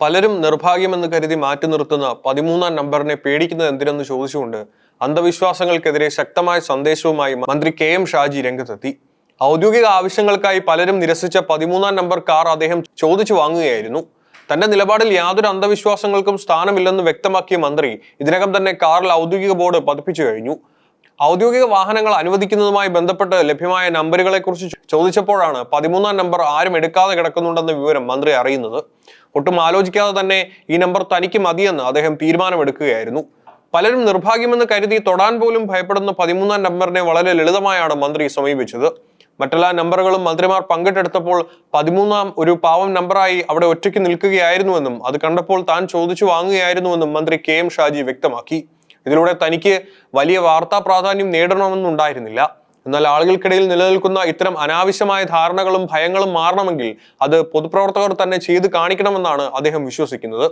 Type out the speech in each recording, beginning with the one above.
പലരും നിർഭാഗ്യമെന്ന് കരുതി മാറ്റി നിർത്തുന്ന 13-ാം നമ്പറിനെ പേടിക്കുന്നത് എന്തിനെന്ന് ചോദിച്ചുകൊണ്ട് അന്ധവിശ്വാസങ്ങൾക്കെതിരെ ശക്തമായ സന്ദേശവുമായി മന്ത്രി കെ.എം. ഷാജി രംഗത്തെത്തി. ഔദ്യോഗിക ആവശ്യങ്ങൾക്കായി പലരും നിരസിച്ച 13-ാം നമ്പർ കാർ അദ്ദേഹം ചോദിച്ചു വാങ്ങുകയായിരുന്നു. തന്റെ നിലപാടിൽ യാതൊരു അന്ധവിശ്വാസങ്ങൾക്കും സ്ഥാനമില്ലെന്ന് വ്യക്തമാക്കിയ മന്ത്രി ഇതിനകം തന്നെ കാറിൽ ഔദ്യോഗിക ബോർഡ് പതിപ്പിച്ചു കഴിഞ്ഞു. ഔദ്യോഗിക വാഹനങ്ങൾ അനുവദിക്കുന്നതുമായി ബന്ധപ്പെട്ട് ലഭ്യമായ നമ്പറുകളെ കുറിച്ച് ചോദിച്ചപ്പോഴാണ് 13-ാം നമ്പർ ആരും എടുക്കാതെ കിടക്കുന്നുണ്ടെന്ന വിവരം മന്ത്രി അറിയുന്നത്. ഒട്ടും ആലോചിക്കാതെ തന്നെ ഈ നമ്പർ തനിക്ക് മതിയെന്ന് അദ്ദേഹം തീരുമാനമെടുക്കുകയായിരുന്നു. പലരും നിർഭാഗ്യമെന്ന് കരുതി തൊടാൻ പോലും ഭയപ്പെടുന്ന 13-ാം നമ്പറിനെ വളരെ ലളിതമായാണ് മന്ത്രി സമീപിച്ചത്. മറ്റെല്ലാ നമ്പറുകളും മന്ത്രിമാർ പങ്കിട്ടെടുത്തപ്പോൾ 13-ാം ഒരു പാവം നമ്പറായി അവിടെ ഒറ്റയ്ക്ക് നിൽക്കുകയായിരുന്നുവെന്നും അത് കണ്ടപ്പോൾ താൻ ചോദിച്ചു വാങ്ങുകയായിരുന്നുവെന്നും മന്ത്രി കെ.എം. ഷാജി വ്യക്തമാക്കി. ഇതിലൂടെ തനിക്ക് വലിയ വാർത്താ പ്രാധാന്യം നേടണമെന്നുണ്ടായിരുന്നില്ല. എന്നാൽ ആളുകൾക്കിടയിൽ നിലനിൽക്കുന്ന ഇത്തരം അനാവശ്യമായ ധാരണകളും ഭയങ്ങളും മാറണമെങ്കിൽ അത് പൊതുപ്രവർത്തകർ തന്നെ ചെയ്ത് കാണിക്കണമെന്നാണ് അദ്ദേഹം വിശ്വസിക്കുന്നത്.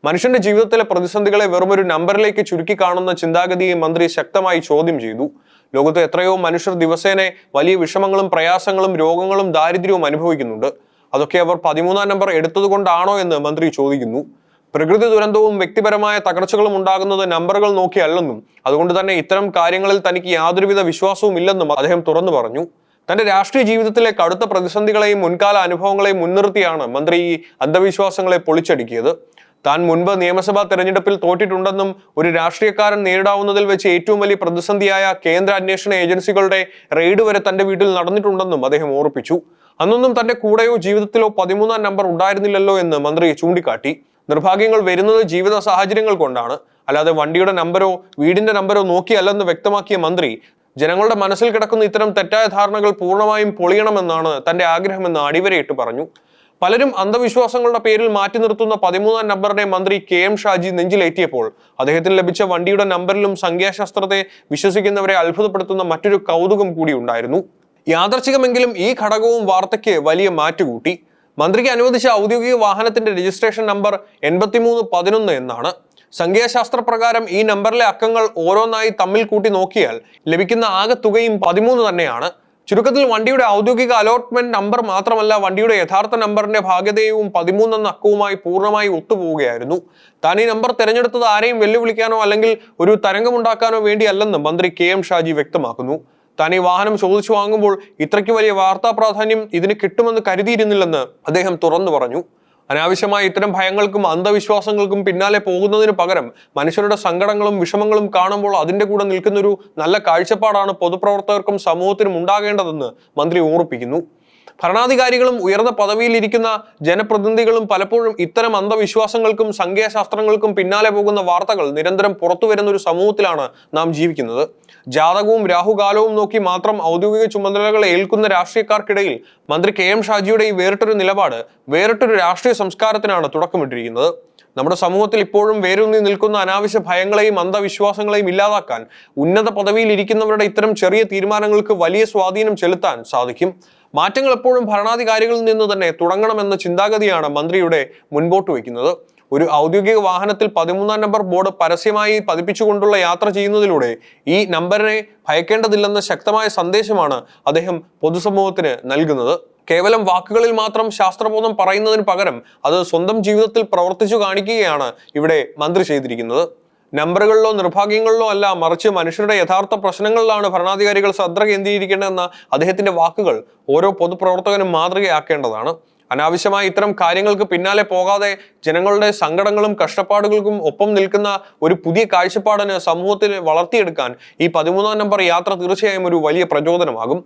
മനുഷ്യന്റെ ജീവിതത്തിലെ പ്രതിസന്ധികളെ വെറുമൊരു നമ്പറിലേക്ക് ചുരുക്കി കാണുന്ന ചിന്താഗതിയെ മന്ത്രി ശക്തമായി ചോദ്യം ചെയ്തു. ലോകത്ത് എത്രയോ മനുഷ്യർ ദിവസേന വലിയ വിഷമങ്ങളും പ്രയാസങ്ങളും രോഗങ്ങളും ദാരിദ്ര്യവും അനുഭവിക്കുന്നുണ്ട്. അതൊക്കെ അവർ 13-ാം നമ്പർ എടുത്തതുകൊണ്ടാണോ എന്ന് മന്ത്രി ചോദിക്കുന്നു. പ്രകൃതി ദുരന്തവും വ്യക്തിപരമായ തകർച്ചകളും ഉണ്ടാകുന്നത് നമ്പറുകൾ നോക്കിയല്ലെന്നും അതുകൊണ്ട് തന്നെ ഇത്തരം കാര്യങ്ങളിൽ തനിക്ക് യാതൊരുവിധ വിശ്വാസവും ഇല്ലെന്നും അദ്ദേഹം തുറന്നു പറഞ്ഞു. തന്റെ രാഷ്ട്രീയ ജീവിതത്തിലെ കടുത്ത പ്രതിസന്ധികളെയും മുൻകാല അനുഭവങ്ങളെയും മുൻനിർത്തിയാണ് മന്ത്രി ഈ അന്ധവിശ്വാസങ്ങളെ പൊളിച്ചടുക്കിയത്. താൻ മുൻപ് നിയമസഭാ തെരഞ്ഞെടുപ്പിൽ തോറ്റിട്ടുണ്ടെന്നും ഒരു രാഷ്ട്രീയക്കാരൻ നേരിടാവുന്നതിൽ വെച്ച് ഏറ്റവും വലിയ പ്രതിസന്ധിയായ കേന്ദ്ര അന്വേഷണ ഏജൻസികളുടെ റെയ്ഡ് വരെ തന്റെ വീട്ടിൽ നടന്നിട്ടുണ്ടെന്നും അദ്ദേഹം ഓർപ്പിച്ചു. അന്നൊന്നും തന്റെ കൂടെയോ ജീവിതത്തിലോ 13-ാം നമ്പർ ഉണ്ടായിരുന്നില്ലല്ലോ എന്ന് മന്ത്രി ചൂണ്ടിക്കാട്ടി. നിർഭാഗ്യങ്ങൾ വരുന്നത് ജീവിത സാഹചര്യങ്ങൾ കൊണ്ടാണ്, അല്ലാതെ വണ്ടിയുടെ നമ്പരോ വീടിന്റെ നമ്പരോ നോക്കിയല്ലെന്ന് വ്യക്തമാക്കിയ മന്ത്രി ജനങ്ങളുടെ മനസ്സിൽ കിടക്കുന്ന ഇത്തരം തെറ്റായ ധാരണകൾ പൂർണ്ണമായും പൊളിയണമെന്നാണ് തന്റെ ആഗ്രഹമെന്ന് അടിവരയിട്ട് പറഞ്ഞു. പലരും അന്ധവിശ്വാസങ്ങളുടെ പേരിൽ മാറ്റി നിർത്തുന്ന 13-ാം നമ്പറിനെ മന്ത്രി കെ.എം. ഷാജി നെഞ്ചിലേറ്റിയപ്പോൾ അദ്ദേഹത്തിന് ലഭിച്ച വണ്ടിയുടെ നമ്പറിലും സംഖ്യാശാസ്ത്രത്തെ വിശ്വസിക്കുന്നവരെ അത്ഭുതപ്പെടുത്തുന്ന മറ്റൊരു കൗതുകം കൂടി ഉണ്ടായിരുന്നു. യാദർച്ഛികമെങ്കിലും ഈ ഘടകവും വാർത്തയ്ക്ക് വലിയ മാറ്റുകൂട്ടി. മന്ത്രിക്ക് അനുവദിച്ച ഔദ്യോഗിക വാഹനത്തിന്റെ രജിസ്ട്രേഷൻ നമ്പർ 8311 എന്നാണ്. സംഖ്യാശാസ്ത്ര പ്രകാരം ഈ നമ്പറിലെ അക്കങ്ങൾ ഓരോന്നായി തമ്മിൽ കൂട്ടി നോക്കിയാൽ ലഭിക്കുന്ന ആകെ തുകയും 13 തന്നെയാണ്. ചുരുക്കത്തിൽ വണ്ടിയുടെ ഔദ്യോഗിക അലോട്ട്മെന്റ് നമ്പർ മാത്രമല്ല, വണ്ടിയുടെ യഥാർത്ഥ നമ്പറിന്റെ ഭാഗ്യതയും 13 എന്ന അക്കവുമായി പൂർണ്ണമായി ഒത്തുപോവുകയായിരുന്നു. താൻ ഈ നമ്പർ തിരഞ്ഞെടുത്തത് ആരെയും വെല്ലുവിളിക്കാനോ അല്ലെങ്കിൽ ഒരു തരംഗമുണ്ടാക്കാനോ വേണ്ടിയല്ലെന്ന് മന്ത്രി കെ.എം. ഷാജി വ്യക്തമാക്കുന്നു. താൻ ഈ വാഹനം ചോദിച്ചു വാങ്ങുമ്പോൾ ഇത്രയ്ക്ക് വലിയ വാർത്താ പ്രാധാന്യം ഇതിന് കിട്ടുമെന്ന് കരുതിയിരുന്നില്ലെന്ന് അദ്ദേഹം തുറന്നു പറഞ്ഞു. അനാവശ്യമായ ഇത്തരം ഭയങ്ങൾക്കും അന്ധവിശ്വാസങ്ങൾക്കും പിന്നാലെ പോകുന്നതിന് പകരം മനുഷ്യരുടെ സങ്കടങ്ങളും വിഷമങ്ങളും കാണുമ്പോൾ അതിന്റെ കൂടെ നിൽക്കുന്നൊരു നല്ല കാഴ്ചപ്പാടാണ് പൊതുപ്രവർത്തകർക്കും സമൂഹത്തിനും ഉണ്ടാകേണ്ടതെന്ന് മന്ത്രി ഓർപ്പിക്കുന്നു. ഭരണാധികാരികളും ഉയർന്ന പദവിയിൽ ഇരിക്കുന്ന ജനപ്രതിനിധികളും പലപ്പോഴും ഇത്തരം അന്ധവിശ്വാസങ്ങൾക്കും സംഖ്യാശാസ്ത്രങ്ങൾക്കും പിന്നാലെ പോകുന്ന വാർത്തകൾ നിരന്തരം പുറത്തു വരുന്ന ഒരു സമൂഹത്തിലാണ് നാം ജീവിക്കുന്നത്. ജാതകവും രാഹുകാലവും നോക്കി മാത്രം ഔദ്യോഗിക ചുമതലകൾ ഏൽക്കുന്ന രാഷ്ട്രീയക്കാർക്കിടയിൽ മന്ത്രി കെ.എം. ഷാജിയുടെ ഈ വേറിട്ടൊരു നിലപാട് വേറിട്ടൊരു രാഷ്ട്രീയ സംസ്കാരത്തിനാണ് തുടക്കമിട്ടിരിക്കുന്നത്. നമ്മുടെ സമൂഹത്തിൽ ഇപ്പോഴും വേരൂന്നി നിൽക്കുന്ന അനാവശ്യ ഭയങ്ങളെയും അന്ധവിശ്വാസങ്ങളെയും ഇല്ലാതാക്കാൻ ഉന്നത പദവിയിൽ ഇരിക്കുന്നവരുടെ ഇത്തരം ചെറിയ തീരുമാനങ്ങൾക്ക് വലിയ സ്വാധീനം ചെലുത്താൻ സാധിക്കും. മാറ്റങ്ങൾ എപ്പോഴും ഭരണാധികാരികളിൽ നിന്ന് തന്നെ തുടങ്ങണമെന്ന ചിന്താഗതിയാണ് മന്ത്രിയുടെ മുൻപോട്ട് വയ്ക്കുന്നത്. ഒരു ഔദ്യോഗിക വാഹനത്തിൽ 13-ാം നമ്പർ ബോർഡ് പരസ്യമായി പതിപ്പിച്ചുകൊണ്ടുള്ള യാത്ര ചെയ്യുന്നതിലൂടെ ഈ നമ്പറിനെ ഭയക്കേണ്ടതില്ലെന്ന ശക്തമായ സന്ദേശമാണ് അദ്ദേഹം പൊതുസമൂഹത്തിന് നൽകുന്നത്. കേവലം വാക്കുകളിൽ മാത്രം ശാസ്ത്രബോധം പറയുന്നതിന് പകരം അത് സ്വന്തം ജീവിതത്തിൽ പ്രവർത്തിച്ചു കാണിക്കുകയാണ് ഇവിടെ മന്ത്രി ചെയ്തിരിക്കുന്നത്. നമ്പറുകളിലോ നിർഭാഗ്യങ്ങളിലോ അല്ല, മറിച്ച് മനുഷ്യരുടെ യഥാർത്ഥ പ്രശ്നങ്ങളിലാണ് ഭരണാധികാരികൾ ശ്രദ്ധ കേന്ദ്രീകരിക്കേണ്ടതെന്ന അദ്ദേഹത്തിന്റെ വാക്കുകൾ ഓരോ പൊതുപ്രവർത്തകനും മാതൃകയാക്കേണ്ടതാണ്. അനാവശ്യമായ ഇത്തരം കാര്യങ്ങൾക്ക് പിന്നാലെ പോകാതെ ജനങ്ങളുടെ സങ്കടങ്ങളും കഷ്ടപ്പാടുകൾക്കും ഒപ്പം നിൽക്കുന്ന ഒരു പുതിയ കാഴ്ചപ്പാടിന് സമൂഹത്തിൽ വളർത്തിയെടുക്കാൻ ഈ 13-ാം നമ്പർ യാത്ര തീർച്ചയായും ഒരു വലിയ പ്രചോദനമാകും.